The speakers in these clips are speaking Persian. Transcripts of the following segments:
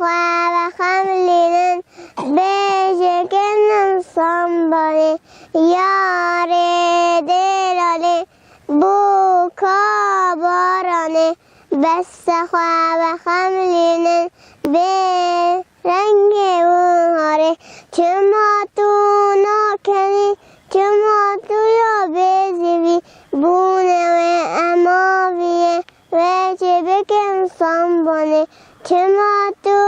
خواه خملینن بشکنن سنبانه یاره دلاله بوکا بارانه بس خواه خملینن به رنگ اونهاره چما تو ناکنی چما تو یا بزیوی بونه و اماویه و چه بکن سنبانه چما تو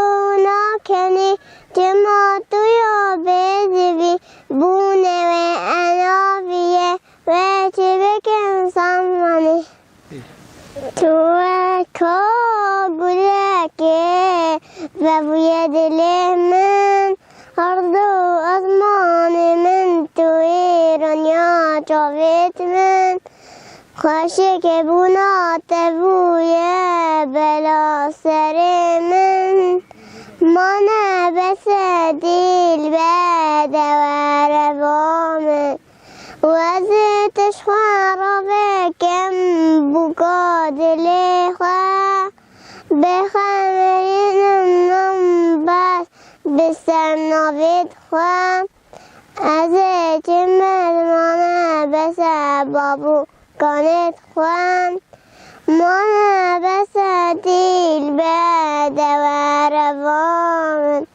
ناکنی چما تو یا بزیوی بونه و اماویه و چه بکن سنبانه تو کا گله که و بوی دل من هر دو آسمان من تو ایرانیا جاوید من خوشی که بونات بوی بلا سر من مانه بس دیل بده و روامن وزیتش خواه بکم بوکا دل خواه بخمرینم نم بس بسر نوید خواه از جمل مانه بس بابو کانت خواه مانه بس دیل بده و روامن